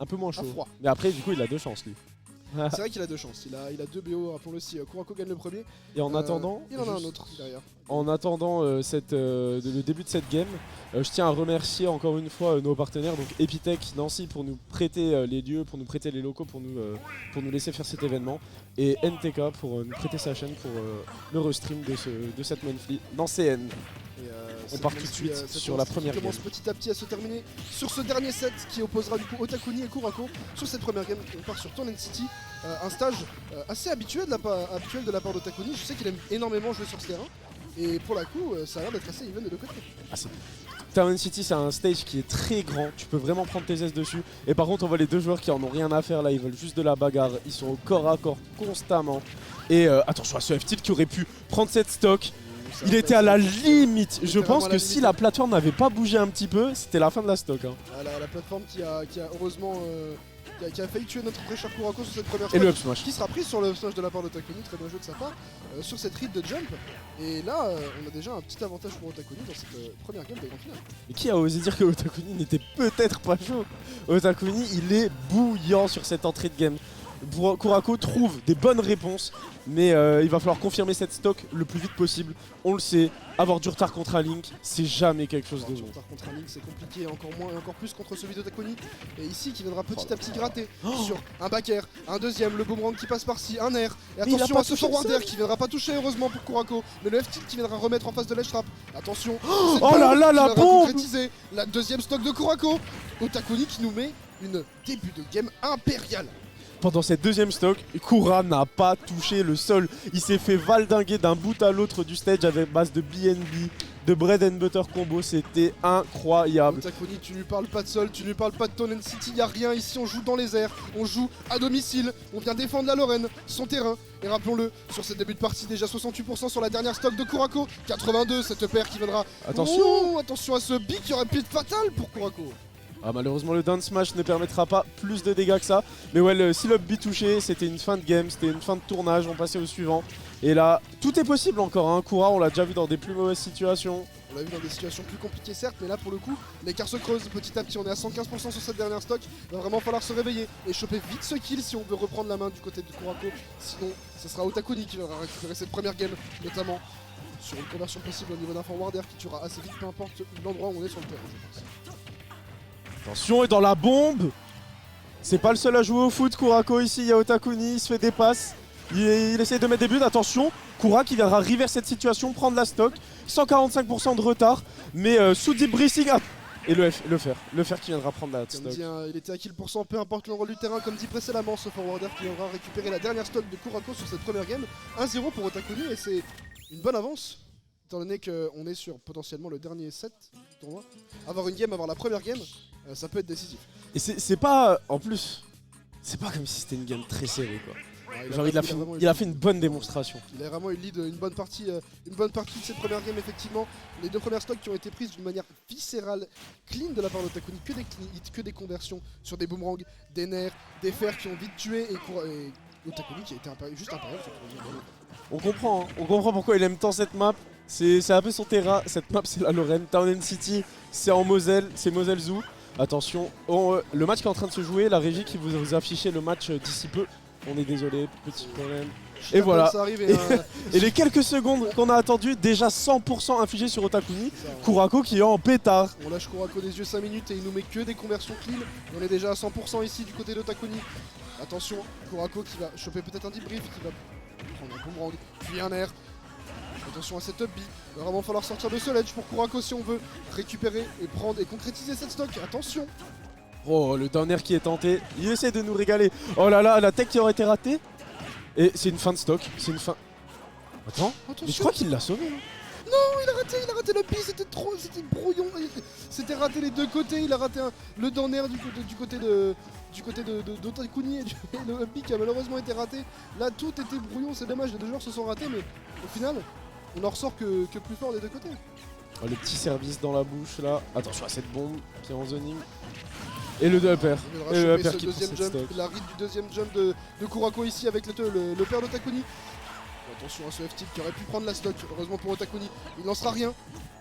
un peu moins à chaud. froid. Mais après, du coup, il a deux chances, lui. C'est vrai qu'il a deux chances. Il a deux BO, rappelons-le, si Kurako gagne le premier. Et en attendant, il en a un autre derrière. En attendant le début de cette game, je tiens à remercier encore une fois nos partenaires, donc Epitech, Nancy pour nous prêter les lieux, pour nous prêter les locaux, pour nous laisser faire cet événement, et NTK pour nous prêter sa chaîne pour le restream de cette monthly dans CN. On part tout de suite sur la première game. Commence petit à petit à se terminer sur ce dernier set qui opposera du coup Otakuni et Kurako. Sur cette première game, on part sur Town City, un stage assez habituel de la part d'Otakuni. Je sais qu'il aime énormément jouer sur ce terrain. Et pour la coup, ça a l'air d'être assez even des deux côtés. Town City, c'est un stage qui est très grand, tu peux vraiment prendre tes aises dessus. Et par contre, on voit les deux joueurs qui en ont rien à faire là, ils veulent juste de la bagarre, ils sont au corps à corps constamment. Et attention à ce F-Tilt qui aurait pu prendre cette stock. Il était à la limite. Je pense que si la plateforme n'avait pas bougé un petit peu, c'était la fin de la stock. Hein. La plateforme qui a heureusement qui a failli tuer notre très cher Kurako sur cette première et le stock, up smash qui sera prise sur le up smash de la part d'Otakuni, très bien joué de sa part, sur cette read de jump. Et là, on a déjà un petit avantage pour Otakuni dans cette première game des grands finales. Et qui a osé dire que Otakuni n'était peut-être pas chaud? Otakuni, il est bouillant sur cette entrée de game. Kurako trouve des bonnes réponses, mais il va falloir confirmer cette stock le plus vite possible. On le sait, avoir du retard contre un Link, c'est jamais quelque chose de bon. Du retard contre un Link, c'est compliqué, encore moins et encore plus contre celui d'Otakuni. Et ici, qui viendra petit à petit gratter sur un back air, un deuxième, le boomerang qui passe par-ci, un air. Et attention à ce forward air qui viendra pas toucher heureusement pour Kurako, mais le F-tilt qui viendra remettre en face de l'edge trap. Attention, oh là là, la bombe! La deuxième stock de Kurako. Otakuni qui nous met une début de game impériale. Pendant cette deuxième stock, Kura n'a pas touché le sol. Il s'est fait valdinguer d'un bout à l'autre du stage avec base de BNB, de bread and butter combo. C'était incroyable. Otakuni, tu lui parles pas de sol, tu lui parles pas de Town City, y a rien ici, on joue dans les airs, on joue à domicile, on vient défendre la Lorraine, son terrain. Et rappelons-le, sur ce début de partie, déjà 68% sur la dernière stock de Kurako, 82 cette paire qui viendra. Attention, attention à ce beat qui aurait pu être fatal pour Kurako. Ah, malheureusement le down smash ne permettra pas plus de dégâts que ça. Mais ouais, si le B touché, c'était une fin de game, c'était une fin de tournage, on passait au suivant. Et là, tout est possible encore, hein. Kura, on l'a déjà vu dans des plus mauvaises situations. On l'a vu dans des situations plus compliquées certes, mais là pour le coup, l'écart se creuse petit à petit, on est à 115% sur cette dernière stock. Il va vraiment falloir se réveiller et choper vite ce kill si on veut reprendre la main du côté de Kurako. Sinon, ce sera Otakuni qui viendra récupérer cette première game, notamment sur une conversion possible au niveau d'un forward air qui tuera assez vite, peu importe l'endroit où on est sur le terrain, je pense. Attention, et dans la bombe, c'est pas le seul à jouer au foot, Kurako ici, il y a Otakuni, il se fait des passes, il essaie de mettre des buts, attention, Kura qui viendra reverse cette situation, prendre la stock, 145% de retard, mais sous deep breathing, et le fer qui viendra prendre la stock. Comme dit, il était à kill %, peu importe l'endroit du terrain, comme dit précédemment, ce forwarder qui viendra récupérer la dernière stock de Kurako sur cette première game, 1-0 pour Otakuni, et c'est une bonne avance. Étant donné qu'on est sur potentiellement le dernier set du tournoi, avoir une game, avoir la première game, ça peut être décisif. Et c'est pas, en plus, c'est pas comme si c'était une game très serrée quoi. Ouais, genre il a fait une bonne démonstration. Il a vraiment eu lead une bonne partie de cette première game effectivement. Les deux premières stocks qui ont été prises d'une manière viscérale, clean de la part d'Otakuni, que des clean hits, que des conversions sur des boomerangs, des nerfs, des fers qui ont vite tué et Otakuni qui a été juste impérial. On comprend pourquoi il aime tant cette map. C'est un peu son terrain, cette map c'est la Lorraine, Town City c'est en Moselle, c'est Moselle Zoo. Attention, le match qui est en train de se jouer, la régie qui vous affichait le match d'ici peu. On est désolé, petit problème. Et voilà, et les quelques secondes qu'on a attendu, déjà 100% infligé sur Otakuni, Kurako qui est en pétard. On lâche Kurako des yeux 5 minutes et il nous met que des conversions clean. On est déjà à 100% ici du côté d'Otakuni. Attention, Kurako qui va choper peut-être un debrief, qui va prendre un boomerang, puis un air. Attention à cette up B, il va vraiment falloir sortir de ce ledge pour Kurako si on veut récupérer et prendre et concrétiser cette stock. Attention. Oh, le down air qui est tenté, il essaie de nous régaler. Oh là là, la tech qui aurait été ratée. Et c'est une fin de stock, c'est une fin... Attends, mais je crois qu'il l'a sauvé. Non, il a raté le B, c'était brouillon. C'était raté les deux côtés, il a raté le down air du côté d'Otakuni et le up B qui a malheureusement été raté. Là, tout était brouillon, c'est dommage, les deux joueurs se sont ratés, mais au final, on en ressort que plus fort des deux côtés. Oh, le petit service dans la bouche là. Attention à cette bombe qui est en zoning. Et le upper. Et le upper qui prend cette stock. La read du deuxième jump de Kurako ici avec le père d'Otakuni. Attention à ce F-tip qui aurait pu prendre la stock. Heureusement pour Otakuni, il lancera rien.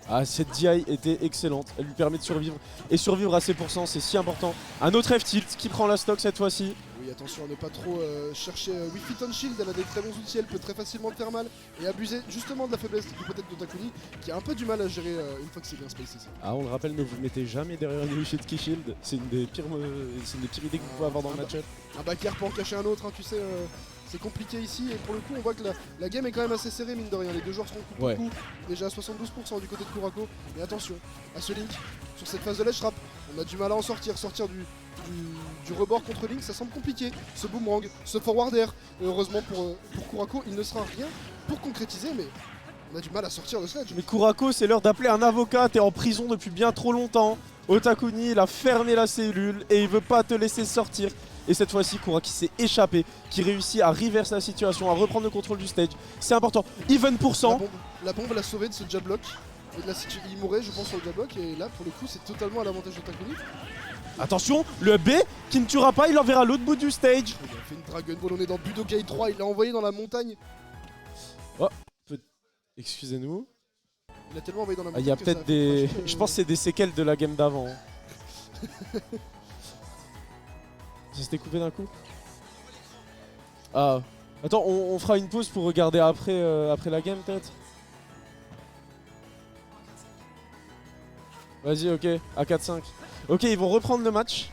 Ah, cette DI était excellente, elle lui permet de survivre. Et survivre à ses pourcents, c'est si important. Un autre F-tilt qui prend la stock cette fois-ci. Oui, attention à ne pas trop chercher Wi-Fi on Shield, elle a des très bons outils, elle peut très facilement te faire mal et abuser justement de la faiblesse du peut-être d'Otakuni qui a un peu du mal à gérer une fois que c'est bien spacé. Ah, on le rappelle, ne vous mettez jamais derrière une Wi-Fi de Key Shield, c'est une des pires idées que vous pouvez avoir dans le match-up. Un backer peut en cacher un autre, hein, tu sais, c'est compliqué ici et pour le coup on voit que la game est quand même assez serrée mine de rien, les deux joueurs sont coup pour coup, déjà à 72% du côté de Kurako, mais attention à ce Link sur cette phase de ledge trap, on a du mal à en sortir du rebord contre Link, ça semble compliqué, ce boomerang, ce forward air, et heureusement pour Kurako il ne sera rien pour concrétiser mais on a du mal à sortir de sledge. Mais Kurako, c'est l'heure d'appeler un avocat, t'es en prison depuis bien trop longtemps. Otakuni, il a fermé la cellule et il veut pas te laisser sortir. Et cette fois-ci, Kuraki s'est échappé, qui réussit à reverser la situation, à reprendre le contrôle du stage. C'est important. Even %. La bombe l'a sauvé de ce jab block. Et de il mourrait, je pense, sur le jab block. Et là, pour le coup, c'est totalement à l'avantage d'Otakuni. Attention, le B qui ne tuera pas, il enverra à l'autre bout du stage. Il a fait une Dragon Ball, on est dans Budokai 3, il l'a envoyé dans la montagne. Oh, excusez-nous. Il a tellement envoyé dans la montagne. Il y a peut-être des. Je pense que c'est des séquelles de la game d'avant. Ça s'était coupé d'un coup. Ah. Attends, on fera une pause pour regarder après, après la game peut-être. Vas-y, ok, à 4-5. Ok, ils vont reprendre le match.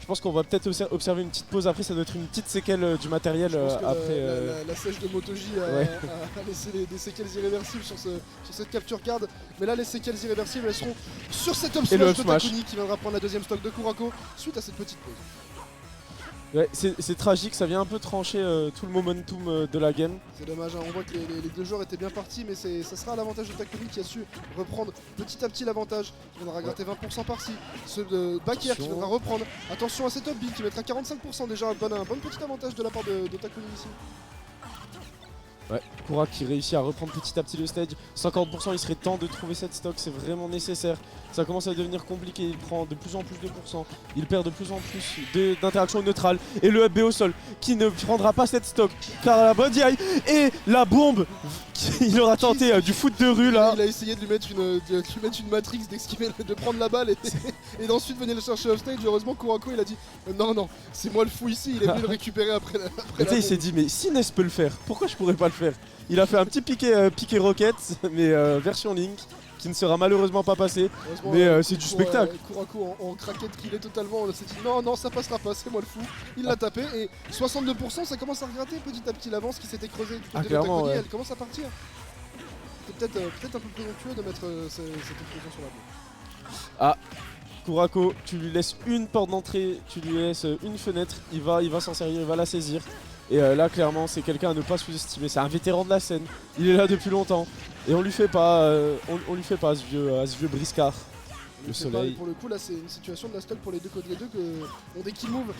Je pense qu'on va peut-être observer une petite pause après, ça doit être une petite séquelle du matériel après. La sèche de Motoji a laissé des séquelles irréversibles sur cette capture card. Mais là, les séquelles irréversibles, elles seront sur cet up smash de Takuni qui viendra prendre la deuxième stock de Kurako suite à cette petite pause. Ouais, c'est tragique, ça vient un peu trancher tout le momentum de la game. C'est dommage, hein. On voit que les deux joueurs étaient bien partis, mais ça sera à l'avantage de Takuni qui a su reprendre petit à petit l'avantage. Il viendra gratter 20% par-ci. Ce de Baker qui viendra reprendre. Attention à cet up B qui mettra 45% déjà, un bon petit avantage de la part de Takuni ici. Ouais, Kura qui réussit à reprendre petit à petit le stage. 50%, il serait temps de trouver cette stock, c'est vraiment nécessaire. Ça commence à devenir compliqué, il prend de plus en plus de pourcents. Il perd de plus en plus d'interactions neutrales. Et le up B au sol qui ne prendra pas cette stock car la bonne DI et la bombe il aura tenté du foot de rue là. Il a essayé de lui mettre une matrix, d'esquiver, de prendre la balle et d'ensuite venir le chercher off stage. Heureusement Kurako il a dit non, c'est moi le fou ici, il est venu le récupérer après la bombe. Il s'est dit mais si Ness peut le faire, pourquoi je pourrais pas le faire? Il a fait un petit piqué rocket mais version Link qui ne sera malheureusement pas passé, mais c'est du spectacle. Kurako en craquette qu'il est totalement, on s'est dit non ça passera pas, c'est moi le fou. Il l'a tapé et 62% ça commence à regratter petit à petit l'avance qui s'était creusée du côté de Takuni, elle commence à partir. C'est peut-être un peu présomptueux de mettre cette explosion sur la bombe. Ah, Kurako, tu lui laisses une porte d'entrée, tu lui laisses une fenêtre, il va s'en servir, il va la saisir. Et là clairement c'est quelqu'un à ne pas sous-estimer, c'est un vétéran de la scène, il est là depuis longtemps. Et on lui fait pas, à ce vieux briscard. Le soleil. Pour le coup là c'est une situation de la stock pour les deux côtés, les deux que ont des kill moves.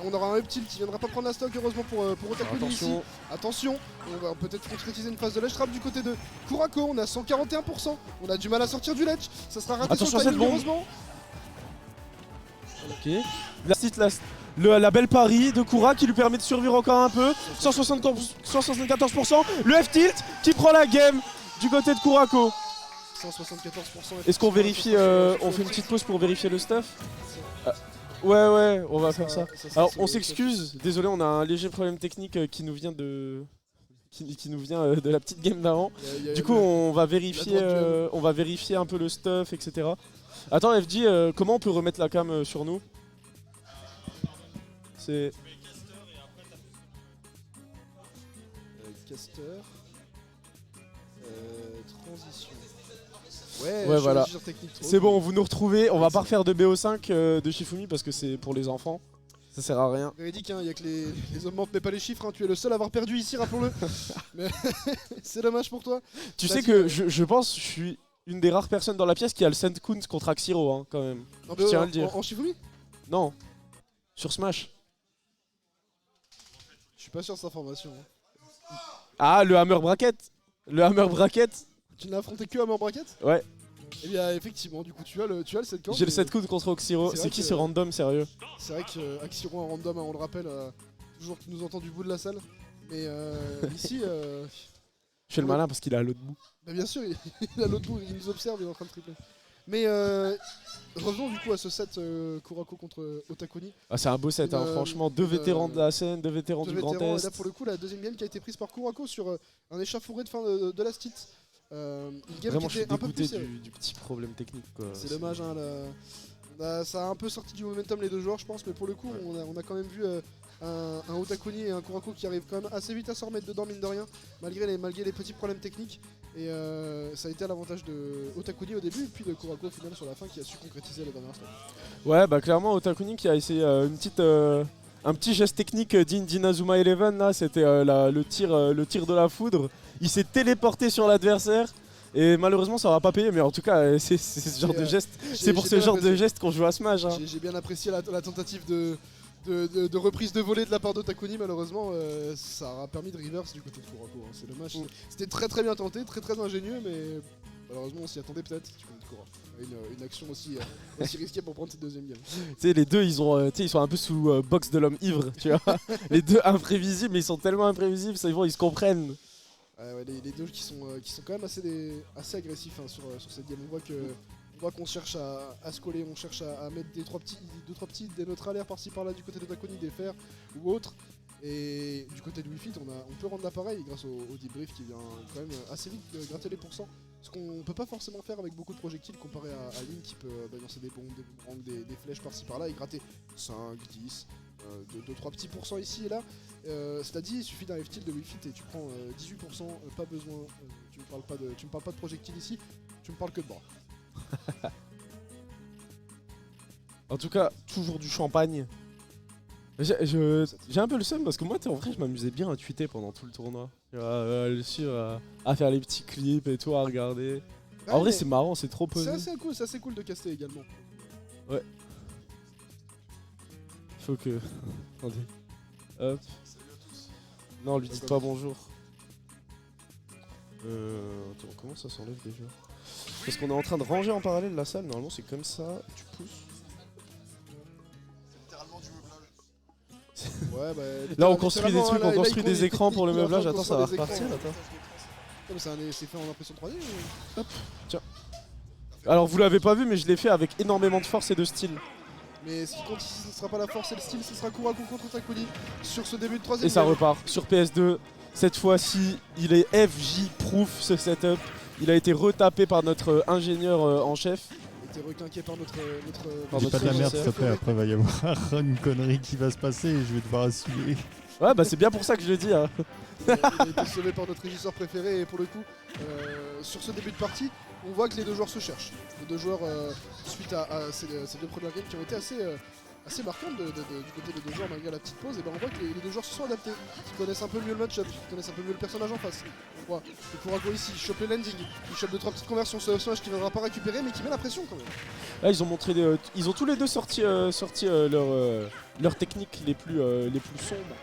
On aura un up tilt qui viendra pas prendre la stock heureusement pour Otakuni ici. Attention, on va peut-être concrétiser une phase de ledge trap du côté de Kurako, on a 141%, on a du mal à sortir du ledge, ça sera raté sur le timing heureusement. Ok, la belle pari de Kura qui lui permet de survivre encore un peu. 174%, le F-tilt qui prend la game du côté de Kurako. 174%. Est-ce qu'on vérifie, on fait une petite pause pour vérifier le stuff? Ouais, on va faire ça. Alors on s'excuse, désolé, on a un léger problème technique qui nous vient de la petite game d'avant. Du coup on va vérifier un peu le stuff, etc. Attends FG, comment on peut remettre la cam sur nous? C'est... Caster. Transition. Ouais, voilà. C'est bon, vous nous retrouvez. On va pas refaire de BO5 de Shifumi parce que c'est pour les enfants. Ça sert à rien. Véridique, il y a que les hommes mentent mais pas les chiffres. Hein. Tu es le seul à avoir perdu ici, rappelons-le. Mais c'est dommage pour toi. Tu sais que je pense que je suis une des rares personnes dans la pièce qui a le Sendkun contre Axiro, hein, quand même. Je tiens à le dire. En Shifumi? Non. Sur Smash. Je suis pas sûr de cette information. Ah, le Hammer Bracket. Le Hammer Bracket. Tu ne l'as affronté que Hammer Bracket? Ouais. Et bien effectivement, du coup tu as le setcount. J'ai le setcount contre Axiro. C'est qui ce random, sérieux? C'est vrai que Axiro en random, hein, on le rappelle, toujours qui nous entend du bout de la salle. Mais ici, Je fais le malin parce qu'il est à l'autre bout. Bah bien sûr, il a l'autre bout, il nous observe, il est en train de tripler. Mais revenons du coup à ce set Kurako contre Otakoni. Ah, c'est un beau set, hein, franchement. Deux vétérans de la scène, deux vétérans du Grand Est. Et là pour le coup, la deuxième game qui a été prise par Kurako sur un échauffouré de fin de la stit. Une game Vraiment, qui je suis était un peu plus dégoûté du petit problème technique. C'est dommage, hein, ça a un peu sorti du momentum les deux joueurs, je pense, mais pour le coup, on a quand même vu un Otakoni et un Kurako qui arrivent quand même assez vite à s'en remettre dedans, mine de rien, malgré les petits problèmes techniques. Et ça a été à l'avantage de Otakoni au début, et puis de Kurako au final sur la fin qui a su concrétiser la dernière stop. Ouais, bah clairement, Otakoni qui a essayé un petit geste technique d'Inazuma Eleven, là, c'était le tir de la foudre. Il s'est téléporté sur l'adversaire. Et malheureusement ça aura pas payé, mais en tout cas c'est ce genre de geste. C'est pour ce genre de geste qu'on joue à Smash. Hein. J'ai bien apprécié la tentative de reprise de volée de la part d'Otakoni. Malheureusement ça aura permis de reverse du côté de Kurako. Hein. C'est dommage. C'était très très bien tenté, très très ingénieux, mais malheureusement on s'y attendait peut-être du côté de Kurako. Une action aussi risquée pour prendre cette deuxième game. Tu sais, les deux ils sont un peu sous box de l'homme ivre, tu vois. Les deux imprévisibles, mais ils sont tellement imprévisibles, ils se comprennent. Ouais, les deux qui sont quand même assez agressifs hein, sur cette game. On voit qu'on cherche à se coller, on cherche à mettre deux trois petits des neutrales air par-ci par-là du côté de Otakoni, des fers ou autres. Et du côté de Wii on peut rendre l'appareil grâce au debrief qui vient quand même assez vite gratter les pourcents. Ce qu'on peut pas forcément faire avec beaucoup de projectiles comparé à Link qui peut balancer des bombes, des boomerangs, des flèches par-ci par-là et gratter 5, 10, 2-3 petits pourcents ici et là. C'est-à-dire il suffit d'un F-tilt de Wii Fit et tu prends 18%, pas besoin, tu me parles pas de projectiles ici, tu me parles que de bras. En tout cas, toujours du champagne. J'ai un peu le seum parce que moi, en vrai, je m'amusais bien à tweeter pendant tout le tournoi. À faire les petits clips et tout, à regarder. Ouais, en vrai, c'est marrant, c'est trop posé. C'est assez cool de caster également. Ouais. Faut que... Attendez. Hop. Non, lui dites pas bonjour. Attends, comment ça s'enlève déjà? Parce qu'on est en train de ranger en parallèle la salle, normalement c'est comme ça, tu pousses. Ouais, bah, là on construit des trucs, on construit des écrans pour le meublage, attends ça va repartir, c'est fait en impression 3D ou... Hop, tiens. Alors vous l'avez pas vu mais je l'ai fait avec énormément de force et de style. Mais ce qui compte ici ce ne sera pas la force et le style, ce sera Kurako contre Otakoni sur ce début de troisième. Et ça repart sur PS2, cette fois-ci il est FJ proof ce setup. Il a été retapé par notre ingénieur en chef. Il a été requinqué par notre Dis pas de la merde s'il te plaît, après va y avoir une connerie qui va se passer et je vais devoir assumer. Ouais bah c'est bien pour ça que je le dis. Hein. Il a été sauvé par notre régisseur préféré et pour le coup, sur ce début de partie, on voit que les deux joueurs se cherchent. Les deux joueurs, suite à ces deux premières games qui ont été assez marquantes du côté des deux joueurs malgré la petite pause, et ben on voit que les deux joueurs se sont adaptés, qui connaissent un peu mieux le match-up, qui connaissent un peu mieux le personnage en face. On voit que Kurako ici, il chope le landing, il chope 2-3 petites conversions sur le smash qu'il ne viendra pas récupérer mais qui met la pression quand même. Là ils ont montré ils ont tous les deux sorti leurs techniques les plus sombres.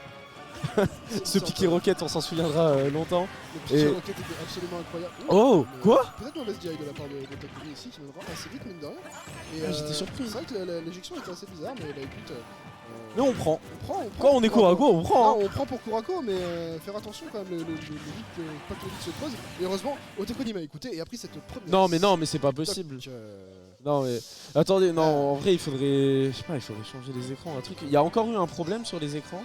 Ce piqué rocket on s'en souviendra longtemps. Le piqué rocket était absolument incroyable. Oh quoi? Peut-être mauvaise direct de la part de Takumi ici qui viendra assez vite mine de rien. Et j'étais surpris. C'est vrai que l'éjection était assez bizarre mais bah écoute... mais on prend. Quand on est Kurako, on prend. Non, on prend pour Kurako, mais faire attention quand même, le vide, pas que le vide se creuse. Et heureusement, Otakoni m'a écouté et a pris cette première. Non mais c'est pas possible. Non mais attendez, non en vrai il faudrait changer les écrans, un truc. Il y a encore eu un problème sur les écrans.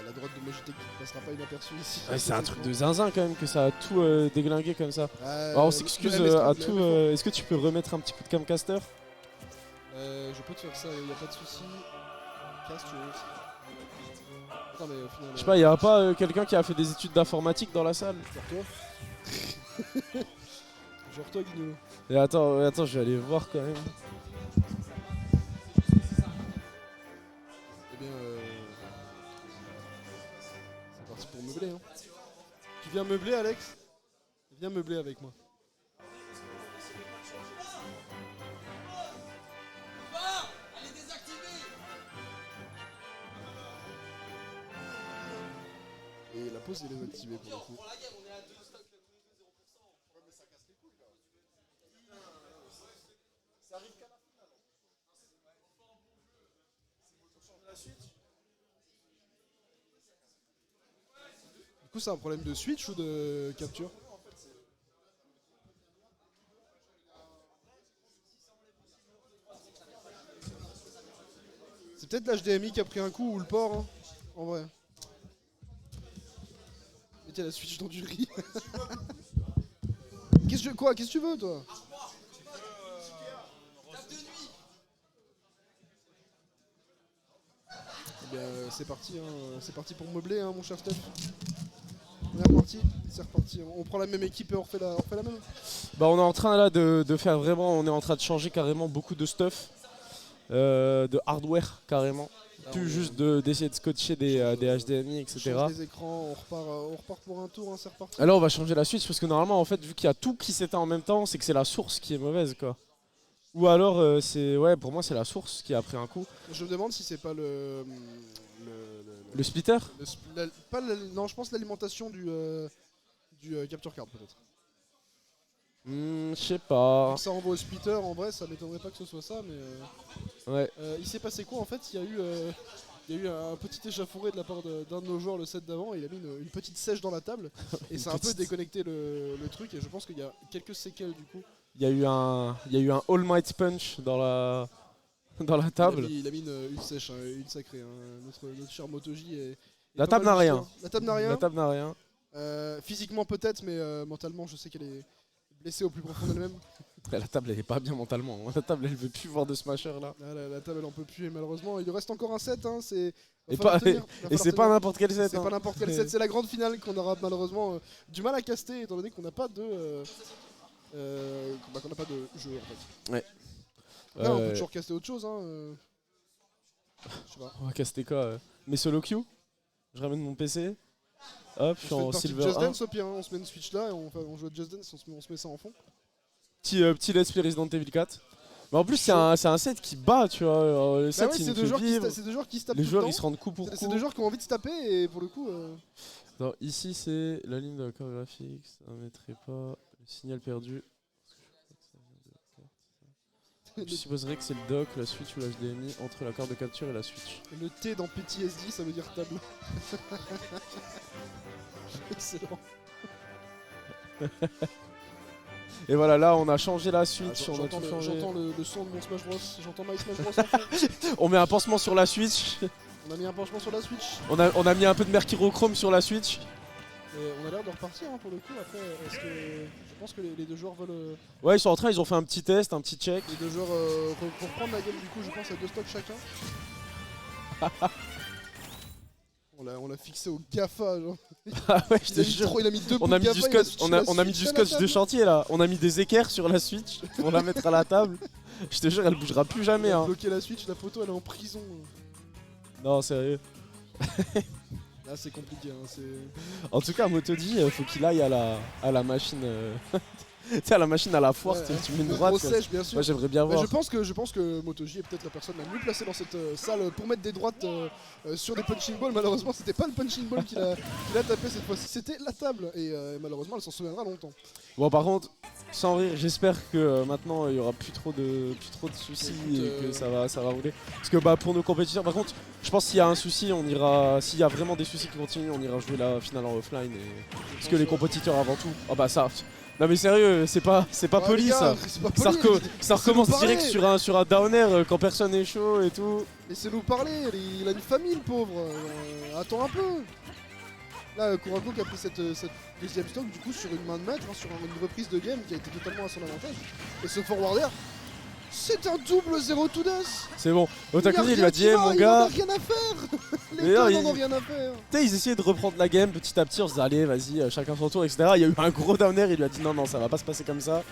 La droite de Logitech qui ne passera pas inaperçue ici. Ouais, c'est un truc de zinzin quand même que ça a tout déglingué comme ça. Alors on s'excuse à tout. Est-ce que tu peux remettre un petit coup de camcaster? Je peux te faire ça, il n'y a pas de souci. Casse, tu veux. Attends, mais au final. Je sais pas, y a pas quelqu'un qui a fait des études d'informatique dans la salle? Genre toi. Genre toi, Guignolo. Et attends, je vais aller voir quand même. Eh bien, c'est parti pour meubler. Hein. Tu viens meubler, Alex? Viens meubler avec moi. Et la pause est désactivée pour le coup. Ça arrive qu'à la finale. coup, c'est un problème de switch ou de capture? C'est peut-être l'HDMI qui a pris un coup ou le port, hein, en vrai. Mettez la switch dans du riz. Qu'est-ce que tu veux, toi? Eh bien, c'est parti, hein. C'est parti pour meubler, hein, mon cher Steph. On est reparti, c'est reparti. On prend la même équipe et on refait la même. Bah on est en train là de faire vraiment, on est en train de changer carrément beaucoup de stuff, de hardware carrément. Plus juste d'essayer de scotcher des HDMI, etc. On change les écrans, on repart pour un tour, hein, c'est reparti. Alors on va changer la Switch parce que normalement en fait vu qu'il y a tout qui s'éteint en même temps, c'est que c'est la source qui est mauvaise quoi. Ou alors c'est ouais pour moi c'est la source qui a pris un coup. Je me demande si c'est pas le splitter non, je pense l'alimentation du capture card peut-être. Je sais pas. Donc ça envoie au splitter, en vrai ça m'étonnerait pas que ce soit ça, mais Ouais. il s'est passé quoi en fait? Il y a eu un petit échauffouré de la part d'un de nos joueurs le set d'avant, il a mis une petite sèche dans la table et ça a un peu déconnecté le truc et je pense qu'il y a quelques séquelles du coup. Il y a eu un All Might Punch dans la table. Il a mis une sèche, hein, une sacrée. Hein. Notre cher Motoji est La pas table mal n'a rien. La table n'a rien. La table n'a rien. Physiquement peut-être, mais mentalement je sais qu'elle est blessée au plus profond d'elle-même. La table elle est pas bien mentalement. La table elle veut plus voir de smasher là. Ah, la table elle en peut plus et malheureusement il lui reste encore un set. Hein, et c'est pas n'importe quel set. C'est pas n'importe quel set, c'est la grande finale qu'on aura malheureusement du mal à caster étant donné qu'on n'a pas de qu'on n'a pas de jeu en fait. Ouais. Là, on peut toujours caster autre chose. Hein, je sais pas. On va caster quoi mes solo queue. Je ramène mon PC. Hop, je suis en silver Just 1. Dance au pire, hein. On se met une Switch là et on joue à Just Dance, on se met ça en fond. Petit let's play Resident Evil 4. Mais en plus c'est un set qui bat tu vois. Le set, ouais, il c'est nous deux fait joueurs vivre. c'est deux joueurs qui se tapent Les tout joueurs le ils se temps. rendent coup pour coup. C'est deux joueurs qui ont envie de se taper et pour le coup. Alors, ici c'est la ligne de la carte graphique, ça ne mettrait pas le signal perdu. Je supposerais que c'est le dock, la Switch ou la HDMI entre la carte de capture et la Switch. Le T dans PTSD ça veut dire table. Excellent. Et voilà, là on a changé la Switch, on a J'entends tout changé. j'entends le son de mon Smash Bros. J'entends My Smash Bros. En fond. On met un pansement sur la Switch. On a mis un penchement sur la Switch. On a mis un peu de mercurochrome sur la Switch. Et on a l'air de repartir hein, pour le coup. Après, est-ce que je pense que les deux joueurs veulent. Ouais, ils sont en train, ils ont fait un petit test, un petit check. Les deux joueurs pour prendre la game du coup, je pense à 2 stocks chacun. On l'a fixé au GAFA. Genre. Ah ouais, je te jure. Il a mis deux On a mis GAFA, du scotch, on a mis du Switch à la scotch de table. chantier là. On a mis des équerres sur la Switch pour la mettre à la table. Je te jure, elle bougera plus jamais. Il a Hein. bloqué la Switch, la photo elle est en prison. Non, sérieux. Là c'est compliqué. Hein, En tout cas, Motoji, faut qu'il aille à la machine. Tu sais, à la machine à la foire, Ouais, tu mets une droite. gros quoi. sèche bien sûr. Moi, j'aimerais bien Mais voir. je pense que Motoji est peut-être la personne la mieux placée dans cette salle pour mettre des droites sur des punching balls. Malheureusement, c'était pas le punching ball qu'il a tapé cette fois-ci, c'était la table. Et malheureusement, elle s'en souviendra longtemps. Bon, par contre, sans rire, j'espère que maintenant il y aura plus trop de soucis Écoute, et que ça va rouler. Parce que bah pour nos compétiteurs, par contre, je pense s'il y a un souci, on ira. S'il y a vraiment des soucis qui continuent, on ira jouer la finale en offline. Parce que les compétiteurs avant tout. Ah bah ça. Non mais sérieux, c'est pas poli les gars, ça. c'est pas Ça, poli. ça recommence Laissez-nous direct parler. sur un downer quand personne est chaud et tout. Laissez-nous parler, il a une famille le pauvre. Attends un peu. Là, Kurako qui a pris cette deuxième stock du coup sur une main de maître, hein, sur une reprise de game qui a été totalement à son avantage. Et ce forwarder, c'est un double 0 to death. C'est bon. Otakuni il lui rien a dit, qui va, mon il gars. en a rien à faire. Les D'ailleurs, deux il- n'en ont rien à faire. Tu sais, ils essayaient de reprendre la game petit à petit, on se disait allez vas-y, chacun son tour, etc. Il y a eu un gros downer, il lui a dit non ça va pas se passer comme ça.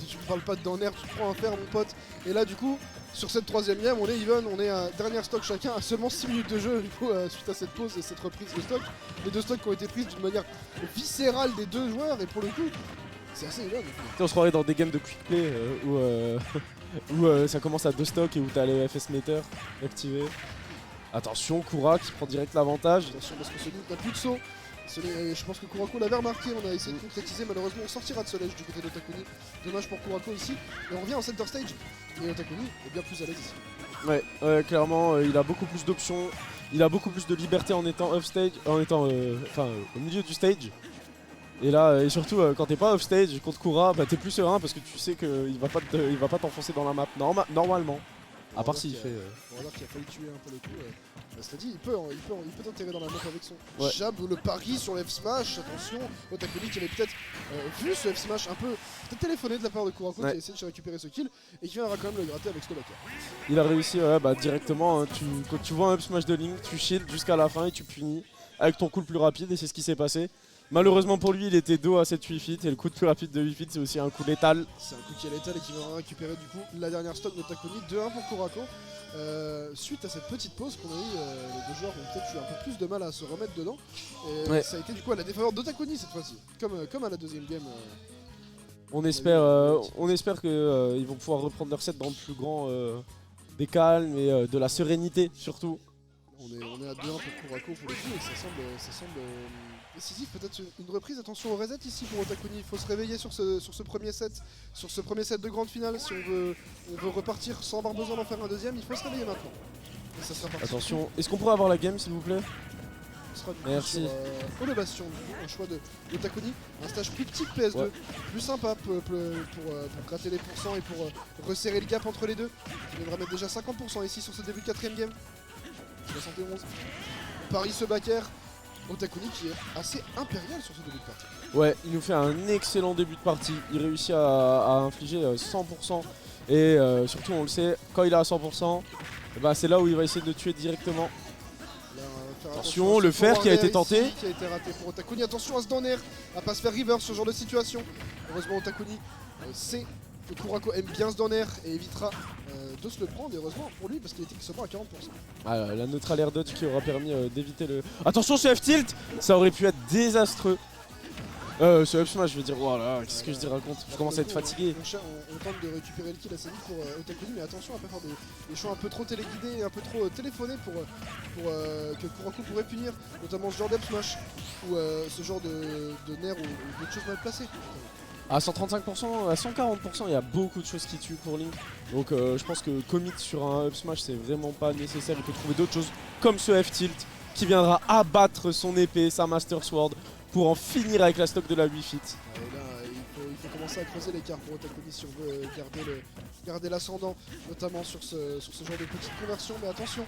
Tu me parles pas de downer, tu te prends un fer mon pote. Et là du coup, sur cette troisième game, on est even, on est à dernière stock chacun, à seulement 6 minutes de jeu du coup suite à cette pause et cette reprise de stock. Les deux stocks qui ont été prises d'une manière viscérale des deux joueurs et pour le coup, c'est assez even. Tu sais, on se croirait dans des games de quick play où ça commence à 2 stocks et où t'as les FS meter activés. Attention, Kura qui prend direct l'avantage. Attention parce que Sonic n'a plus de saut. Je pense que Kurako l'avait remarqué, on a essayé de concrétiser, malheureusement on sortira de ce ledge du côté d'Otakuni. Dommage pour Kurako ici. Et on revient en center stage. Et Otakuni est bien plus à l'aise ici. Ouais, clairement, il a beaucoup plus d'options. Il a beaucoup plus de liberté en étant off stage, au milieu du stage. Et là, et surtout quand t'es pas off stage contre Kura, bah t'es plus serein parce que tu sais qu'il va pas t'enfoncer dans la map normalement. À part s'il fait. Warlock qui a failli tuer un peu le coup. Cela dit, il peut t'enterrer dans la map avec son Ouais. jab ou le pari sur le F-Smash. Attention, Otakuni qui avait peut-être vu ce F-Smash un peu peut-être téléphoné de la part de Kurako qui a essayé de récupérer ce kill et qui viendra quand même le gratter avec Slovakia. Il a réussi directement. Hein, quand tu vois un up smash de Link, tu shield jusqu'à la fin et tu punis avec ton coup le plus rapide et c'est ce qui s'est passé. Malheureusement pour lui, il était dos à 7-8 feet et le coup de plus rapide de 8 feet, c'est aussi un coup létal. C'est un coup qui est létal et qui va récupérer du coup la dernière stock de Takuni. 2-1 pour Kurako. Suite à cette petite pause qu'on a eu, les deux joueurs ont peut-être eu un peu plus de mal à se remettre dedans. Et Ouais. ça a été du coup à la défaveur de Takuni cette fois-ci, comme à la deuxième game. On espère qu'ils vont pouvoir reprendre leur set dans le plus grand des calmes et de la sérénité surtout. On est à 2-1 pour Kurako pour le coup et ça semble décisif. Peut-être une reprise. Attention au reset ici pour Otakuni. Il faut se réveiller sur ce premier set de grande finale. Si on veut repartir sans avoir besoin d'en faire un deuxième, il faut se réveiller maintenant. Et ça sera parti. Attention, est-ce qu'on pourrait avoir la game s'il vous plaît? Ce sera du coup Merci. sur le Bastion, du coup, un choix de Takuni. Un stage plus petit que PS2, Ouais. plus sympa pour gratter les pourcents et pour resserrer le gap entre les deux. Il viendra mettre déjà 50% ici sur ce début de quatrième game. 71. Paris se backer. Otakuni qui est assez impérial sur ce début de partie. Ouais, il nous fait un excellent début de partie. Il réussit à infliger 100%. Et surtout, on le sait, quand il est à 100%, bah, c'est là où il va essayer de tuer directement. Là, on va faire Attention, à le ce fer qui a forward été air tenté. ici, qui a été raté pour Otakuni. Attention à ce down air, à pas se faire reverse ce genre de situation. Heureusement Otakuni sait que Kurako aime bien ce down air et évitera de se le prendre. Et heureusement pour lui parce qu'il était seulement à 40%. Ah, la neutral air dodge qui aura permis d'éviter le... Attention ce F-tilt. Ça aurait pu être désastreux. Ce F-smash, je veux dire, voilà, qu'est-ce que je dis raconte. Je commence à être fatigué. On tente de récupérer le kill assez vite pour Otakuni, mais attention à pas faire des choix un peu trop téléguidés et un peu trop téléphonés pour que Kurako pourrait punir, notamment ce genre d'F-smash ou ce genre de nerfs ou d'autres choses mal placées. À 135%, à 140%, il y a beaucoup de choses qui tuent pour Link. Donc je pense que commit sur un up smash, c'est vraiment pas nécessaire. Il peut trouver d'autres choses comme ce F-tilt qui viendra abattre son épée, sa Master Sword, pour en finir avec la stock de la 8 feet. Et là, il faut commencer à creuser l'écart pour Otakuni si on veut garder l'ascendant, notamment sur ce genre de petite conversion. Mais attention,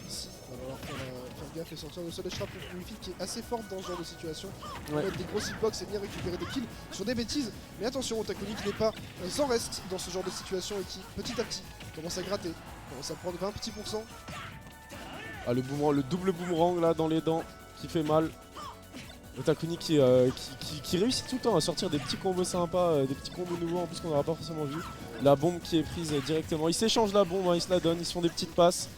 ici, il va falloir faire gaffe et sortir le sol échappe pour une fille qui est assez forte dans ce genre de situation. On va mettre des gros hitbox et bien récupérer des kills sur des bêtises. Mais attention, Otakuni qui n'est pas sans reste dans ce genre de situation et qui, petit à petit, commence à gratter, commence à prendre 20 petits pourcents. Ah, le double boomerang là dans les dents qui fait mal. Otakuni qui réussit tout le temps à sortir des petits combos sympas, des petits combos nouveaux en plus qu'on n'aura pas forcément vu. La bombe qui est prise directement. Ils s'échangent la bombe, hein, ils se la donnent, ils se font des petites passes.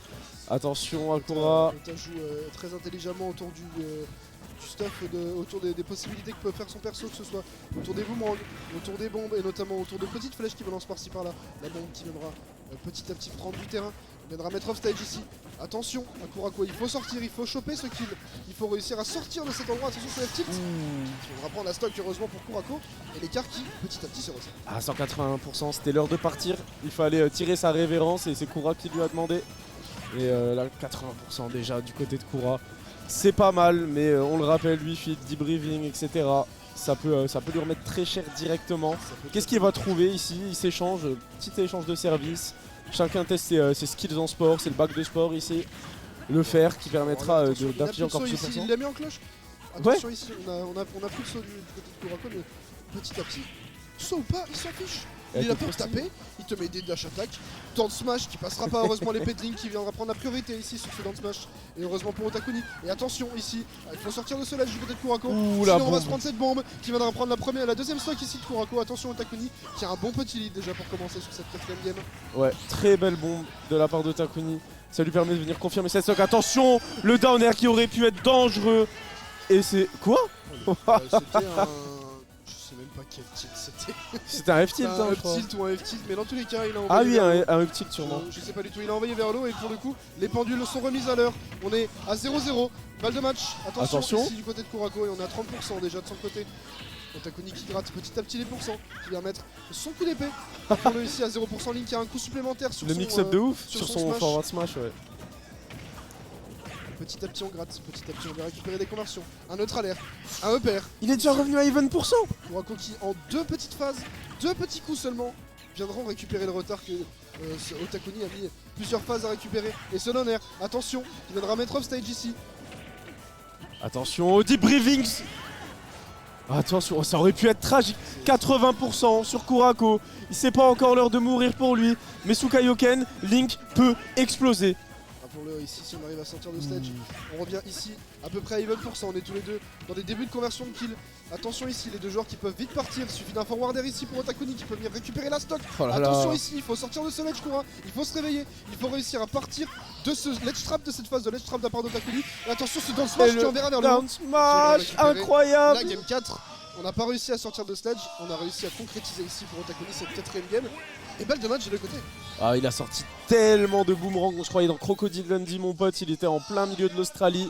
Attention, Akura. Ota joue très intelligemment autour du stuff, autour des possibilités que peut faire son perso, que ce soit autour des boomerangs, autour des bombes et notamment autour de petites flèches qui balancent par-ci par-là. La bombe qui viendra petit à petit prendre du terrain. Il viendra mettre off stage ici. Attention à Kurako, il faut sortir, il faut choper ce kill. Il faut réussir à sortir de cet endroit. Attention sur F-tilt. On va prendre la stock heureusement pour Kurako. Et l'écart qui petit à petit se resserre. À 181%, c'était l'heure de partir. Il fallait tirer sa révérence et c'est Kura qui lui a demandé. Et là 80% déjà du côté de Kura. C'est pas mal, mais on le rappelle, 8 feet, debriefing, etc. Ça peut lui remettre très cher directement. Qu'est-ce qu'il va trouver ici? Il s'échange, petit échange de services. Chacun teste ses skills en sport, c'est le bac de sport ici. Le fer qui permettra d'infliger encore plus de Il l'a mis en cloche. Attention ici, on a plus de saut du côté de Kurako, mais petit à petit. Saut ou pas, il s'en fiche. Il est là pour te taper, il te met des dash attack, down smash qui passera pas, heureusement les Petlink qui viendra prendre la priorité ici sur ce down smash. Et heureusement pour Otakuni. Et attention ici, il faut sortir de ce ledge du côté de Kurako. Sinon on va se prendre cette bombe qui viendra prendre la deuxième stock ici de Kurako. Attention Otakuni qui a un bon petit lead déjà pour commencer sur cette quatrième game. Ouais, très belle bombe de la part d'Otakuni. Ça lui permet de venir confirmer cette stock. Attention, le down air qui aurait pu être dangereux. Et c'est... Quoi? C'était un... Je sais même pas quel tilt c'était. C'était un F-tilt, un je crois. F-tilt ou un F-tilt, mais dans tous les cas, il a envoyé. Ah oui, vers un F-tilt sûrement. je sais pas du tout, il a envoyé vers l'eau et pour le coup, les pendules sont remises à l'heure. On est à 0-0, balle de match. Attention. Ici du côté de Kurako et on est à 30% déjà de son côté. Otakuni qui gratte petit à petit les pourcents, qui vient mettre son coup d'épée. Rappelons-le ici à 0%, Link qui a un coup supplémentaire sur Le son mix-up de ouf sur sur son son smash. forward smash, ouais. Petit à petit on gratte, petit à petit on va récupérer des conversions. Un autre alerte, un EPR. Il est déjà revenu à even %. Kurako qui en 2 petites phases, 2 petits coups seulement, viendront récupérer le retard que Otakuni a mis plusieurs phases à récupérer. Et ce non-air, attention, il viendra mettre off stage ici. Attention au deep breathing. Attention, ça aurait pu être tragique. 80% sur Kurako. C'est pas encore l'heure de mourir pour lui. Mais sous Kaioken, Link peut exploser. Rappelons-le ici, si on arrive à sortir de stage, on revient ici à peu près à even %. On est tous les deux dans des débuts de conversion de kill. Attention ici, les deux joueurs qui peuvent vite partir. Il suffit d'un forward air ici pour Otakuni qui peut venir récupérer la stock. Oh là Attention là. ici, il faut sortir de ce ledge Kura. Il faut se réveiller. Il faut réussir à partir de ce ledge trap, de cette phase de ledge trap de la part d'Otakuni. Et attention, ce down smash Et qui le enverra vers le haut. Down smash, récupéré incroyable. La game 4, on n'a pas réussi à sortir de stage, on a réussi à concrétiser ici pour Otakuni cette 4ème game. Et balle de match de l'autre côté. Ah, il a sorti tellement de boomerangs. Je croyais dans Crocodile Dundee, mon pote. Il était en plein milieu de l'Australie.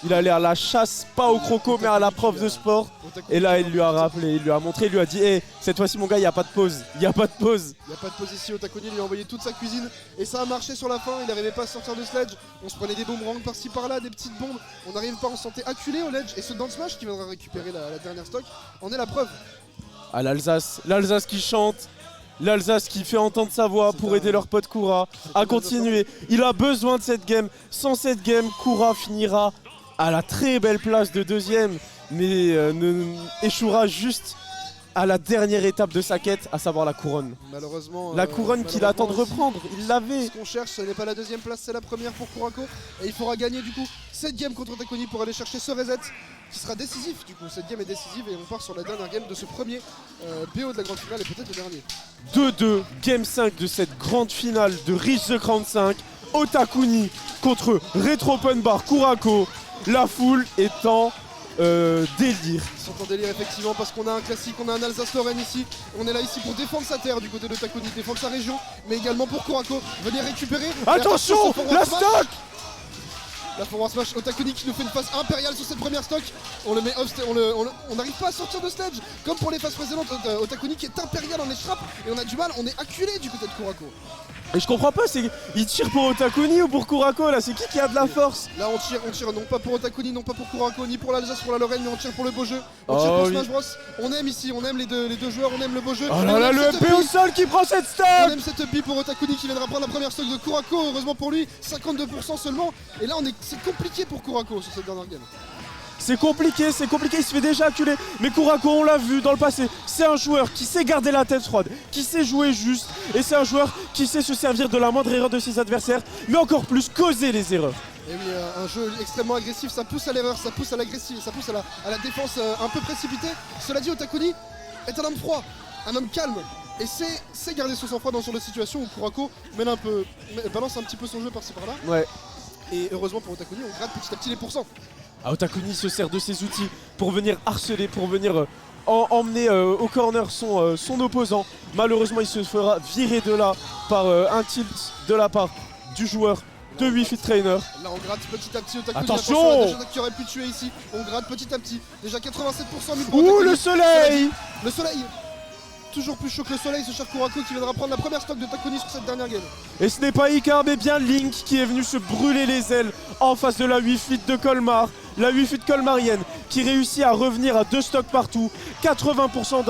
Il allait à la chasse, pas au croco, mais à la prof de sport. Et là, il lui a rappelé, il lui a montré, il lui a dit hey, cette fois-ci, mon gars, il n'y a pas de pause. Il n'y a pas de pause. Il n'y a pas de pause ici, Otakuni lui a envoyé toute sa cuisine. Et ça a marché sur la fin, il n'arrivait pas à sortir de sledge. On se prenait des boomerangs par-ci par-là, des petites bombes. On n'arrivait pas, on se sentait acculé au ledge. Et ce down smash qui viendra récupérer la dernière stock en est la preuve. Ah, l'Alsace qui chante. L'Alsace qui fait entendre sa voix pour aider leur pote Kura à continuer. Il a besoin de cette game. Sans cette game, Kura finira à la très belle place de deuxième, mais échouera juste à la dernière étape de sa quête, à savoir la couronne. Malheureusement, La couronne qu'il attend de reprendre, il l'avait. Ce qu'on cherche, ce n'est pas la deuxième place, c'est la première pour Kurako. Et il faudra gagner du coup cette game contre Otakuni pour aller chercher ce reset qui sera décisif. Du coup, cette game est décisive et on part sur la dernière game de ce premier BO de la grande finale et peut-être le dernier. 2-2, game 5 de cette grande finale de Reach the Crown 5. Otakuni contre Retro Open Bar Kurako. La foule est en délire. Ils sont en délire effectivement parce qu'on a un classique, on a un Alsace-Lorraine ici. On est là ici pour défendre sa terre du côté de Otakuni, défendre sa région, mais également pour Kurako venir récupérer. Attention, la stock. La forward smash, Otakuni qui nous fait une phase impériale sur cette première stock. On le met off, on n'arrive pas à sortir de stage. Comme pour les phases précédentes, Otakuni qui est impérial en échappe et on a du mal, on est acculé du côté de Kurako. Et je comprends pas, il tire pour Otakuni ou pour Kurako là? C'est qui a de la force? Là on tire non pas pour Otakuni, non pas pour Kurako, ni pour l'Alsace, pour la Lorraine, mais on tire pour le beau jeu. On tire pour Smash Bros. On aime ici, on aime les deux joueurs, on aime le beau jeu. Oh là là, le MP au sol qui prend cette stock. On aime cette up pour Otakuni qui viendra prendre la première stock de Kurako. Heureusement pour lui, 52% seulement. Et là c'est compliqué pour Kurako sur cette dernière game. C'est compliqué, il se fait déjà acculer. Mais Kurako, on l'a vu dans le passé, c'est un joueur qui sait garder la tête froide, qui sait jouer juste, et c'est un joueur qui sait se servir de la moindre erreur de ses adversaires, mais encore plus causer les erreurs. Et oui, un jeu extrêmement agressif, ça pousse à l'erreur, ça pousse à l'agressif, ça pousse à la défense un peu précipitée. Cela dit, Otakuni est un homme froid, un homme calme, et c'est garder son sang-froid dans ce genre de situation où Kurako balance un petit peu son jeu par-ci par-là. Ouais. Et heureusement pour Otakuni, on gratte petit à petit les pourcents. Ah, Otakuni se sert de ses outils pour venir harceler, pour venir emmener au corner son opposant. Malheureusement, il se fera virer de là par un tilt de la part du joueur de Wii Fit Trainer. Là, on gratte petit à petit Otakuni. Attention, déjà qui aurait pu tuer ici. On gratte petit à petit. Déjà 87% mis pour Ouh, Otakuni. le soleil! Le soleil! Toujours plus chaud que le soleil, ce cher Kurako qui viendra prendre la première stock de Otakuni sur cette dernière game. Et ce n'est pas Icar, mais bien Link qui est venu se brûler les ailes en face de la Wii Fit de Colmar. La Wii Fit colmarienne qui réussit à revenir à 2 stocks partout. 80%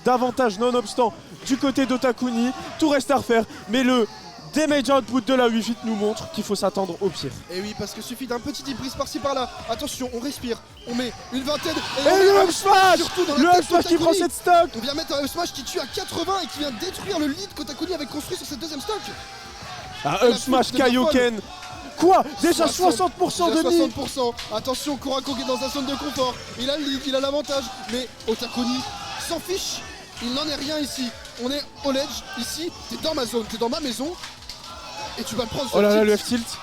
d'avantage nonobstant du côté d'Otakuni. Tout reste à refaire, mais le damage output de la Wii Fit nous montre qu'il faut s'attendre au pire. Et oui, parce que suffit d'un petit débris par-ci par-là. Attention, on respire, on met une vingtaine. Et le up smash! Surtout dans Le la up tête smash qui prend d'Otakuni. cette stock! On vient mettre un up smash qui tue à 80 et qui vient détruire le lead qu'Otakuni avait construit sur cette deuxième stock. Un up smash Kaioken! Quoi? Déjà 60% de lead! 60%. Attention, Kurako qui est dans sa zone de confort. Il a le lead, il a l'avantage. Mais Otakuni s'en fiche. Il n'en est rien ici. On est au ledge ici. T'es dans ma zone, t'es dans ma maison. Et tu vas le prendre sur Oh là là, tilt. le F-tilt!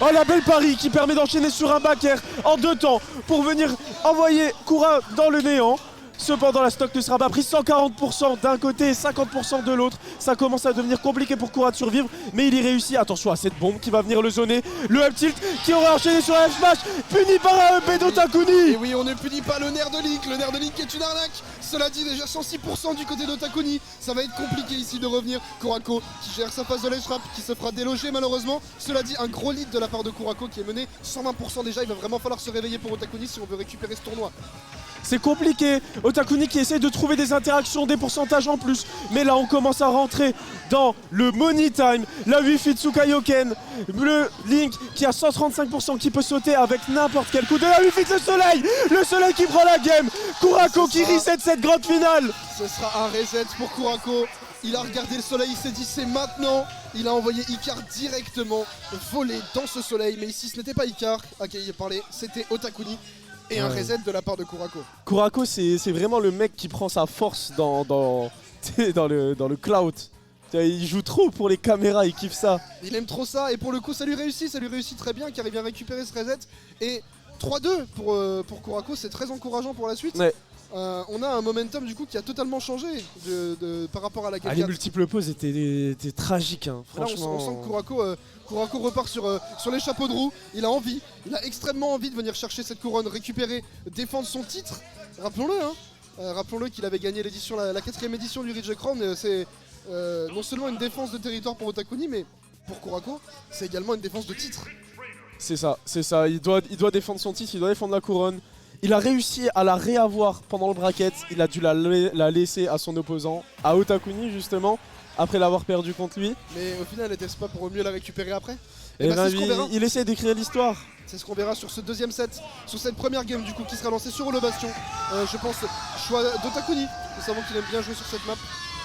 Oh, la belle pari qui permet d'enchaîner sur un back air en 2 temps pour venir envoyer Kura dans le néant. Cependant, la stock ne sera pas prise. 140% d'un côté, 50% de l'autre. Ça commence à devenir compliqué pour Kura de survivre, mais il y réussit. Attention à cette bombe qui va venir le zoner. Le up tilt qui aurait enchaîné sur un F-smash, puni par un EP d'Otakuni. Et oui, on ne punit pas le nerf de Link. Le nerf de Link est une arnaque. Cela dit, déjà 106% du côté d'Otakuni. Ça va être compliqué ici de revenir. Kurako qui gère sa phase de ledge trap, qui se fera déloger malheureusement. Cela dit, un gros lead de la part de Kurako qui est mené 120% déjà. Il va vraiment falloir se réveiller pour Otakuni si on veut récupérer ce tournoi. C'est compliqué. Otakuni qui essaie de trouver des interactions, des pourcentages en plus. Mais là, on commence à rentrer dans le money time. La Wi-Fi de Tsukayoken. Le Link qui a 135% qui peut sauter avec n'importe quel coup. De la Wi-Fi de soleil. Le soleil qui prend la game. Kurako qui reset cette grande finale. Ce sera un reset pour Kurako. Il a regardé le soleil, il s'est dit c'est maintenant. Il a envoyé Icar directement voler dans ce soleil. Mais ici, ce n'était pas Icar à qui il parlait, c'était Otakuni. Et un reset de la part de Kurako. Kurako, c'est vraiment le mec qui prend sa force dans le cloud. Il joue trop pour les caméras, il kiffe ça. Il aime trop ça et pour le coup ça lui réussit très bien car il vient récupérer ce reset. Et 3-2 pour Kurako, c'est très encourageant pour la suite. Ouais. On a un momentum du coup qui a totalement changé par rapport à la game 4. Les multiples pauses étaient tragiques, hein, Là, franchement. on sent que Kurako repart sur les chapeaux de roue. Il a envie, il a extrêmement envie de venir chercher cette couronne, récupérer, défendre son titre. Rappelons-le, rappelons-le qu'il avait gagné l'édition, la 4ème édition du Ridge Crown. C'est non seulement une défense de territoire pour Otakuni, mais pour Kurako, c'est également une défense de titre. C'est ça. Il doit défendre son titre, il doit défendre la couronne. Il a réussi à la réavoir pendant le bracket. Il a dû la laisser à son opposant, à Otakuni justement, après l'avoir perdu contre lui. Mais au final, n'était-ce pas pour mieux la récupérer après? Et ben, il essaie d'écrire l'histoire. C'est ce qu'on verra sur ce deuxième set, sur cette première game du coup qui sera lancée sur le Bastion. Je pense choix d'Otakuni. Nous savons qu'il aime bien jouer sur cette map.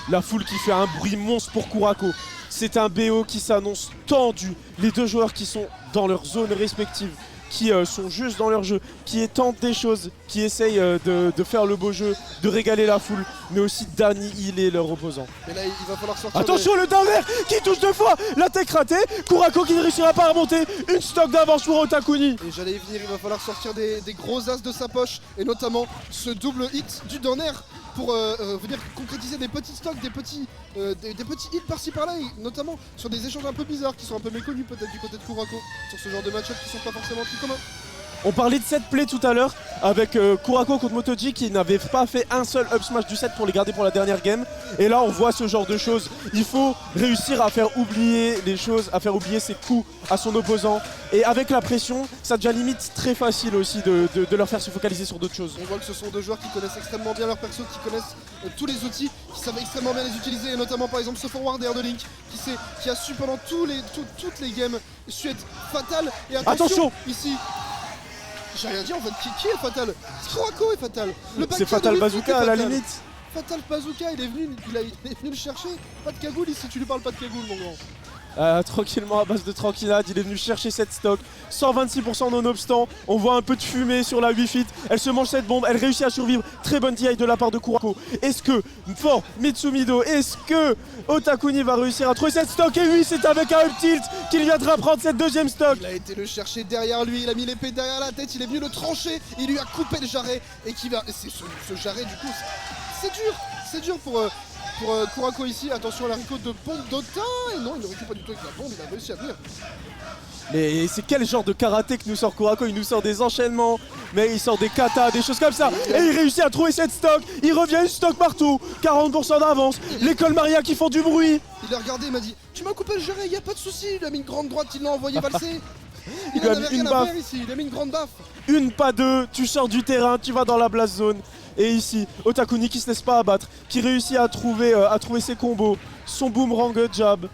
La foule qui fait un bruit monstre pour Kurako. C'est un BO qui s'annonce tendu. Les deux joueurs qui sont dans leur zone respective, qui sont juste dans leur jeu, qui tentent des choses, qui essayent de faire le beau jeu, de régaler la foule, mais aussi d'annihiler leur opposant. Et là, il va falloir sortir. Attention, le down air qui touche deux fois, la tech ratée, Kurako qui ne réussira pas à remonter, une stock d'avance pour Otakuni. Et j'allais y venir, il va falloir sortir des gros as de sa poche, et notamment ce double hit du down air pour venir concrétiser des petits stocks, des petits hits par-ci par-là, et notamment sur des échanges un peu bizarres qui sont un peu méconnus peut-être du côté de Kurako, sur ce genre de match-up qui sont pas forcément plus communs. On parlait de set play tout à l'heure avec Kurako contre Motoji qui n'avait pas fait un seul up smash du set pour les garder pour la dernière game. Et là on voit ce genre de choses. Il faut réussir à faire oublier les choses, à faire oublier ses coups à son opposant. Et avec la pression, ça devient limite très facile aussi de leur faire se focaliser sur d'autres choses. On voit que ce sont deux joueurs qui connaissent extrêmement bien leur perso, qui connaissent tous les outils, qui savent extrêmement bien les utiliser. Et notamment par exemple ce forward air de Link qui a su pendant toutes les games être fatal. Et attention ici. J'ai rien dit en fait, qui est Fatal? Kurako est Fatal. C'est Fatal Bazooka à la limite. Fatal Bazooka, il est venu le chercher. Pas de cagoule ici, tu lui parles pas de cagoule mon grand. Tranquillement à base de tranquillade, il est venu chercher cette stock. 126% nonobstant, on voit un peu de fumée sur la Wi-Fi. Elle se mange cette bombe, elle réussit à survivre. Très bonne DI de la part de Kurako. Est-ce que fort Mitsumido, est-ce que Otakuni va réussir à trouver cette stock? Et oui, c'est avec un up tilt qu'il viendra prendre cette deuxième stock. Il a été le chercher derrière lui, il a mis l'épée derrière la tête, il est venu le trancher, il lui a coupé le jarret. Et qui va. C'est ce jarret du coup, c'est dur pour Kurako ici. Attention à la récolte de bombe d'Ota. Et non, il ne récupère pas du tout avec la bombe, il a réussi à venir. Mais c'est quel genre de karaté que nous sort Kurako? Il nous sort des enchaînements, mais il sort des katas, des choses comme ça. Et il réussit à trouver cette stock. Il revient une stock partout. 40% d'avance. L'école Maria qui font du bruit. Il a regardé, il m'a dit tu m'as coupé le jarret, il n'y a pas de souci. Il a mis une grande droite, il l'a envoyé valser. Il n'avait rien à faire ici, il a mis une grande baffe. Une, pas deux, tu sors du terrain, tu vas dans la blast zone. Et ici, Otakuni qui se laisse pas abattre, qui réussit à trouver ses combos, son boomerang jab.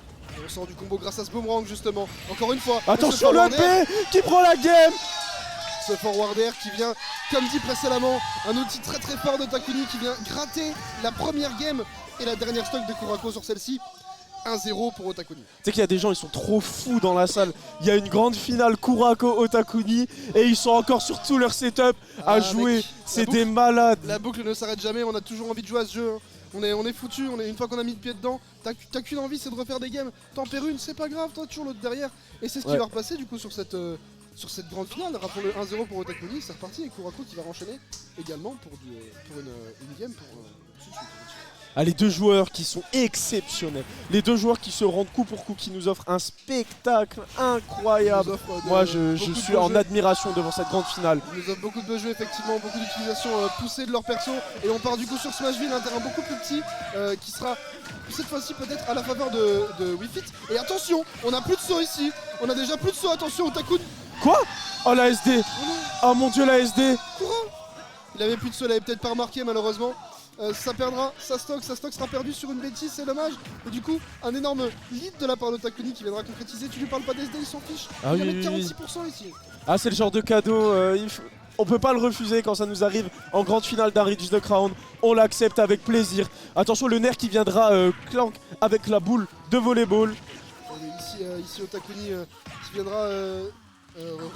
On sort du combo grâce à ce boomerang justement. Encore une fois. Attention le MP qui prend la game. Ce forward air qui vient, comme dit précédemment, un outil très très fort d'Otakuni qui vient gratter la première game et la dernière stock de Kurako sur celle-ci. 1-0 pour Otakuni. Tu sais qu'il y a des gens, ils sont trop fous dans la salle. Il y a une grande finale Kurako-Otakuni et ils sont encore sur tout leur setup à jouer. C'est des malades. La boucle ne s'arrête jamais, on a toujours envie de jouer à ce jeu. On est foutu, une fois qu'on a mis le pied dedans, t'as qu'une envie, c'est de refaire des games. T'en perds une, c'est pas grave, toi toujours l'autre derrière. Et c'est ce qui va repasser du coup sur cette sur cette grande finale. Rappelons-le 1-0 pour Otakuni, c'est reparti et Kurako qui va enchaîner également pour une game pour tout de suite. Ah, les deux joueurs qui sont exceptionnels. Les deux joueurs qui se rendent coup pour coup, qui nous offrent un spectacle incroyable. Moi, je suis en admiration devant cette grande finale. Ils nous offrent beaucoup de beaux jeux, effectivement, beaucoup d'utilisation poussée de leur perso. Et on part du coup sur Smashville, un terrain beaucoup plus petit qui sera cette fois-ci peut-être à la faveur de Wii Fit. Et attention, on n'a plus de saut ici. On a déjà plus de saut, attention, Otakuni. Quoi? Oh, la SD. Oh mon dieu, la SD. Courant. Il avait plus de saut, il avait peut-être pas remarqué malheureusement. Ça perdra, sa stock sera perdu sur une bêtise, c'est dommage. Et du coup, un énorme lead de la part d'Otakuni qui viendra concrétiser. Tu lui parles pas d'SD, il s'en fiche. Ah il va oui, mettre oui, 46% ici. Ah, c'est le genre de cadeau, on peut pas le refuser quand ça nous arrive en grande finale d'un Reach the Crown. On l'accepte avec plaisir. Attention, le nerf qui viendra clank avec la boule de volleyball. Ici Otakuni qui viendra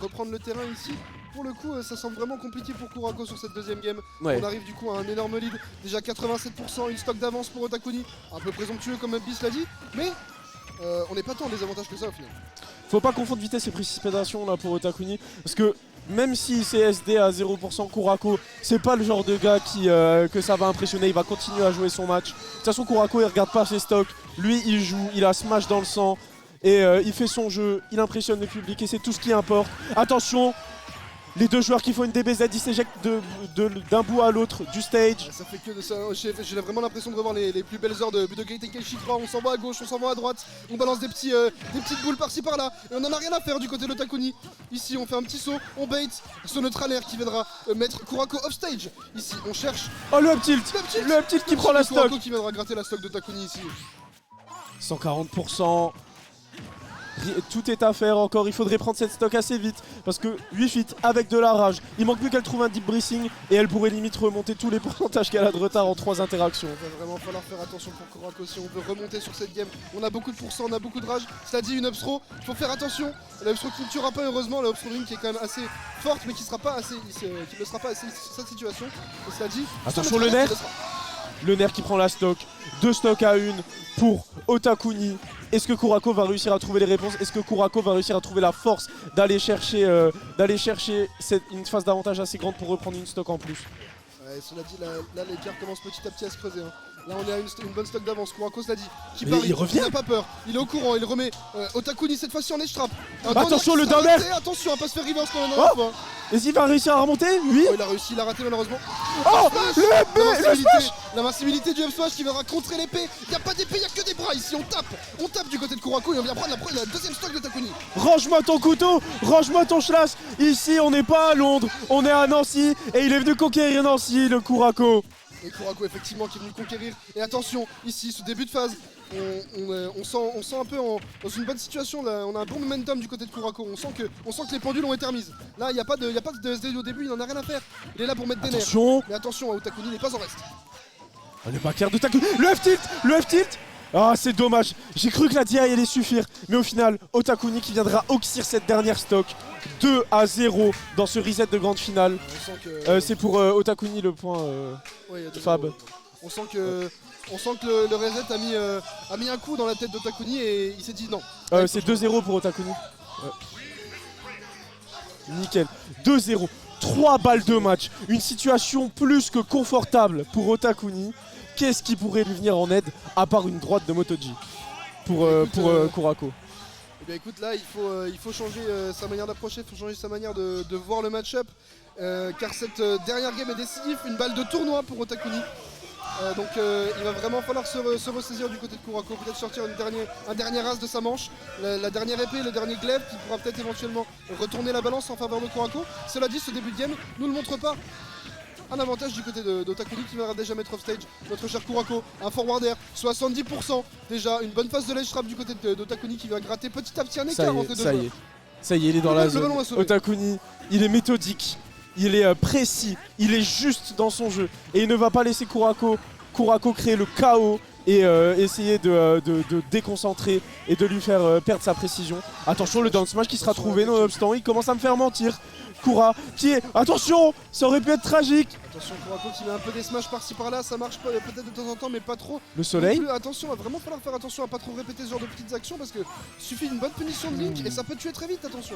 reprendre le terrain ici. Pour le coup, ça semble vraiment compliqué pour Kurako sur cette deuxième game. Ouais. On arrive du coup à un énorme lead. Déjà 87%, une stock d'avance pour Otakuni. Un peu présomptueux comme Bis l'a dit, mais on n'est pas tant en désavantage que ça au final. Faut pas confondre vitesse et précipitation là pour Otakuni, parce que même si c'est SD à 0%, Kurako, c'est pas le genre de gars que ça va impressionner. Il va continuer à jouer son match. De toute façon, Kurako il regarde pas ses stocks. Lui il joue, il a Smash dans le sang et il fait son jeu, il impressionne le public et c'est tout ce qui importe. Attention, les deux joueurs qui font une DBZ, ils s'éjectent d'un bout à l'autre du stage. Ça fait que de ça. J'ai vraiment l'impression de revoir les plus belles heures de Budokai Tenkaichi 3. On s'en va à gauche, on s'en va à droite. On balance des petites boules par-ci par-là. Et on en a rien à faire du côté de Otakuni. Ici, on fait un petit saut, on bait ce neutral air qui viendra mettre Kurako off stage. Ici, on cherche. Oh, le up tilt. Le up tilt qui prend la stock. Kurako qui viendra gratter la stock de Takuni ici. 140%. Tout est à faire encore, il faudrait prendre cette stock assez vite parce que 8 feet avec de la rage, il manque plus qu'elle trouve un deep breathing et elle pourrait limite remonter tous les pourcentages qu'elle a de retard en 3 interactions. Il va vraiment falloir faire attention pour Kurako si on veut remonter sur cette game. On a beaucoup de pourcents, on a beaucoup de rage. Cela dit, une upthrow, il faut faire attention. La upthrow qui ne tuera pas heureusement, la upthrow qui est quand même assez forte mais qui ne sera pas assez sur cette situation. Et cela dit, attention le nerf. Le nerf qui prend la stock, 2 stocks à 1 pour Otakuni. Est-ce que Kurako va réussir à trouver les réponses? Est-ce que Kurako va réussir à trouver la force d'aller chercher une phase d'avantage assez grande pour reprendre une stock en plus? Ouais, cela dit, là l'écart commence petit à petit à se creuser. Hein. Là on est à une bonne stock d'avance, Kurako cela dit, qui parie, il revient, il n'a pas peur, il est au courant, il remet Otakuni cette fois-ci en edge trap. Attention le down air. Attention à pas se faire reverse quand même. Oh, est-ce qu'il va réussir à remonter? Oui. Oh, il a réussi, il a raté malheureusement. Oh, le smash. L'invincibilité du F-Smash qui viendra contrer l'épée. Il n'y a pas d'épée, il n'y a que des bras ici, on tape du côté de Kurako et on vient prendre la deuxième stock de Takuni. Range-moi ton couteau, range-moi ton schlass. Ici on n'est pas à Londres, on est à Nancy et il est venu conquérir Nancy, le Kurako. Et Kurako effectivement qui est venu conquérir. Et attention, ici ce début de phase, on sent un peu dans une bonne situation. Là. On a un bon momentum du côté de Kurako. On sent que les pendules ont été remises. Là, il n'y a pas de SD au début, il n'en a rien à faire. Il est là pour mettre des nerfs. Mais attention, Otakuni n'est pas en reste. Le backer de Takuni, le F-tilt. Ah, c'est dommage. J'ai cru que la DI allait suffire. Mais au final, Otakuni qui viendra oxyre cette dernière stock. 2-0 dans ce reset de grande finale. C'est pour Otakuni le point Fab. On sent que le reset a mis un coup dans la tête d'Otakuni et il s'est dit non. C'est 2-0 pour Otakuni. Nickel. 2-0. 3 balles de match. Une situation plus que confortable pour Otakuni. Qu'est-ce qui pourrait lui venir en aide à part une droite de Motoji pour Kurako? Eh bien écoute, là il faut changer sa manière d'approcher, il faut changer sa manière de voir le match-up car cette dernière game est décisive, une balle de tournoi pour Otakuni. Donc il va vraiment falloir se ressaisir du côté de Kurako, peut-être sortir un dernier as de sa manche, la dernière épée, le dernier glaive qui pourra peut-être éventuellement retourner la balance en faveur de Kurako. Cela dit, ce début de game nous ne montre pas un avantage du côté d'Otakuni qui viendra déjà mettre off stage notre cher Kurako, un forward air, 70%, déjà une bonne phase de ledge trap du côté d'Otakuni qui va gratter petit à petit un écart entre les deux joueurs. Ça y est, il est dans la zone. Otakuni, il est méthodique, il est précis, il est juste dans son jeu et il ne va pas laisser Kurako créer le chaos et essayer de déconcentrer et de lui faire perdre sa précision. Attention, le down smash qui sera trouvé nonobstant, il commence à me faire mentir. Koura qui est... Attention, ça aurait pu être tragique. Attention, Kurako qui met un peu des smash par-ci par-là, ça marche pas peut-être de temps en temps, mais pas trop. Le soleil. Attention, il va vraiment falloir faire attention à pas trop répéter ce genre de petites actions parce que suffit d'une bonne punition de Link et ça peut tuer très vite, attention.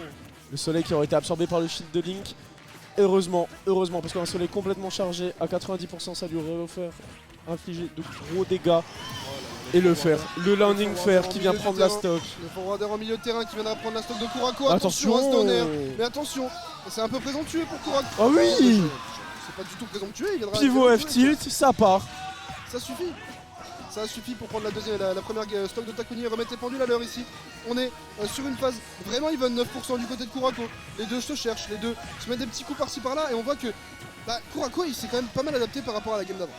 Le soleil qui aurait été absorbé par le shield de Link. Heureusement, parce qu'un soleil complètement chargé à 90%, ça lui aurait offert infliger de gros dégâts. Et le fer, le landing fer qui vient prendre la stock. Le forwarder en milieu de terrain qui viendra prendre la stock de Kurako. Attention, mais attention, c'est un peu présomptueux pour Kurako. Ah oui. C'est pas du tout présomptueux, il viendra. Pivot F-tilt, ça part. Ça suffit. Ça suffit pour prendre la première stock de Takuni et remettre les pendules à l'heure ici. On est sur une phase vraiment even 9% du côté de Kurako. Les deux se cherchent, les deux se mettent des petits coups par-ci par-là et on voit que Kurako il s'est quand même pas mal adapté par rapport à la game d'avant.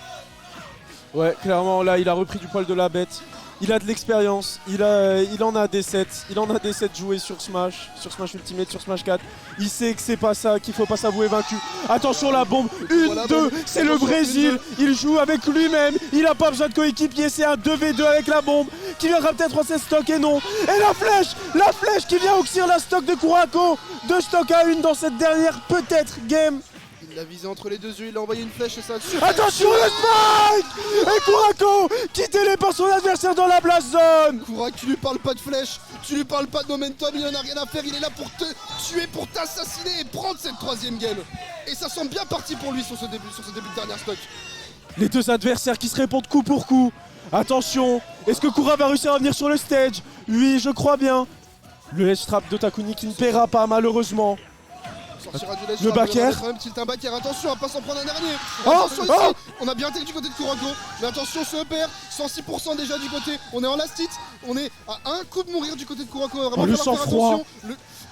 Ouais, clairement là il a repris du poil de la bête. Il a de l'expérience, il en a des sets, joués sur Smash Ultimate, sur Smash 4. Il sait que c'est pas ça, qu'il faut pas s'avouer vaincu. Attention la bombe, 1-2, c'est le Brésil, il joue avec lui-même, il a pas besoin de coéquipier, c'est un 2v2 avec la bombe qui viendra peut-être en 16 stocks et non. Et la flèche qui vient oxyre la stock de Kurako, 2 stocks à 1 dans cette dernière peut-être game. Il l'a visé entre les deux yeux, il a envoyé une flèche et ça a tué. Attention le spike. Et Kurako qui téléport son adversaire dans la blast zone. Kurako, tu lui parles pas de flèche, tu lui parles pas de momentum, il en a rien à faire, il est là pour te tuer, pour t'assassiner et prendre cette troisième game. Et ça semble bien parti pour lui sur ce début de dernière stock. Les deux adversaires qui se répondent coup pour coup. Attention, est-ce que Kura va réussir à revenir sur le stage? Oui, je crois bien. Le edge trap de Takuni qui ne paiera pas malheureusement. Le back air. Un back air, attention à pas s'en prendre un dernier. Attention ici, on a bien été du côté de Kurako. Mais attention ce EPR, 106% déjà du côté. On est en last hit, on est à un coup de mourir du côté de Kurako. Vraiment le sang-froid.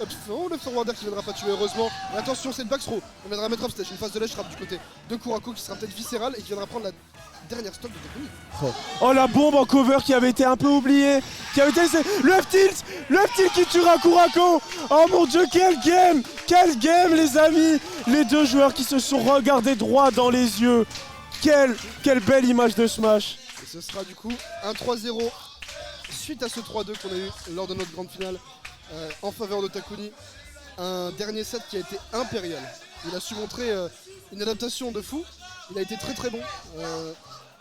Le forwarder qui viendra pas tuer heureusement. Mais attention c'est le back throw. On viendra mettre upstage, une phase de ledge trap du côté de Kurako qui sera peut-être viscérale et qui viendra prendre la dernière stock de Takuni. Oh la bombe en cover qui avait été un peu oubliée, qui avait été le F-tilt qui tuera Kurako. Oh mon dieu, quel game les amis, les deux joueurs qui se sont regardés droit dans les yeux. Quelle belle image de Smash. Et ce sera du coup un 3-0 suite à ce 3-2 qu'on a eu lors de notre grande finale en faveur de Takuni. Un dernier set qui a été impérial. Il a su montrer une adaptation de fou. Il a été très très bon.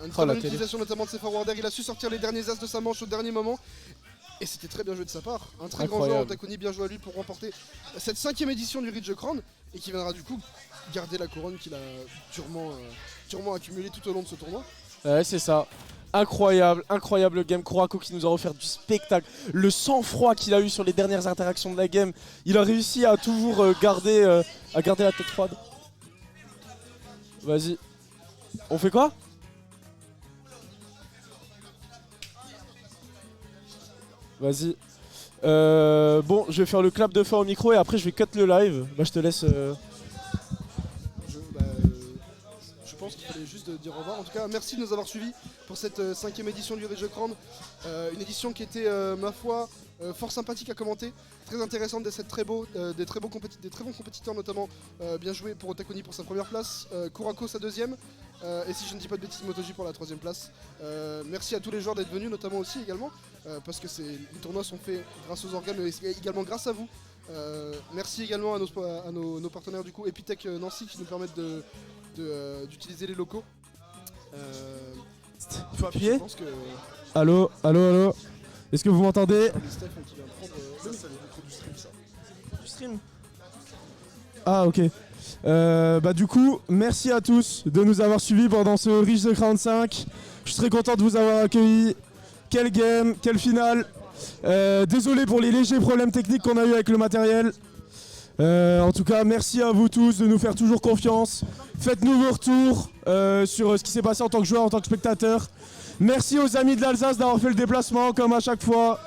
Une très bonne utilisation notamment de ses forwarders. Il a su sortir les derniers as de sa manche au dernier moment. Et c'était très bien joué de sa part. Un très grand joueur, Takuni, bien joué à lui pour remporter cette 5e édition du Ridge Crown. Et qui viendra du coup garder la couronne qu'il a durement accumulée tout au long de ce tournoi. Ouais, c'est ça. Incroyable game. Kurako qui nous a offert du spectacle. Le sang-froid qu'il a eu sur les dernières interactions de la game. Il a réussi à toujours garder la tête froide. Vas-y. On fait quoi? Vas-y. Bon, je vais faire le clap de fin au micro et après je vais cut le live. Bah, je te laisse. Je pense qu'il fallait juste dire au revoir. En tout cas, merci de nous avoir suivis pour cette 5e édition du Ridge Crown. Une édition qui était, ma foi, fort sympathique à commenter, très intéressante, des très bons compétiteurs notamment, bien joué pour Takuni pour sa première place, Kurako sa 2e, et si je ne dis pas de bêtises, Motoji pour la 3e place. Merci à tous les joueurs d'être venus, notamment aussi également, parce que les tournois sont faits grâce aux organes, mais également grâce à vous. Merci également à nos partenaires du coup, Epitech Nancy qui nous permettent d'utiliser les locaux. Il faut appuyer. Allô. Est-ce que vous m'entendez? Du stream. Ah ok. Bah du coup, merci à tous de nous avoir suivis pendant ce Ridge the Crown 5. Je suis très content de vous avoir accueillis. Quelle game, quelle finale. Désolé pour les légers problèmes techniques qu'on a eu avec le matériel. En tout cas, merci à vous tous de nous faire toujours confiance. Faites-nous vos retours sur ce qui s'est passé en tant que joueur, en tant que spectateur. Merci aux amis de l'Alsace d'avoir fait le déplacement comme à chaque fois.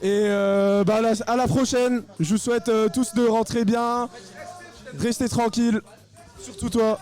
Et bah, à la prochaine. Je vous souhaite tous de rentrer bien. Restez tranquilles. Surtout toi.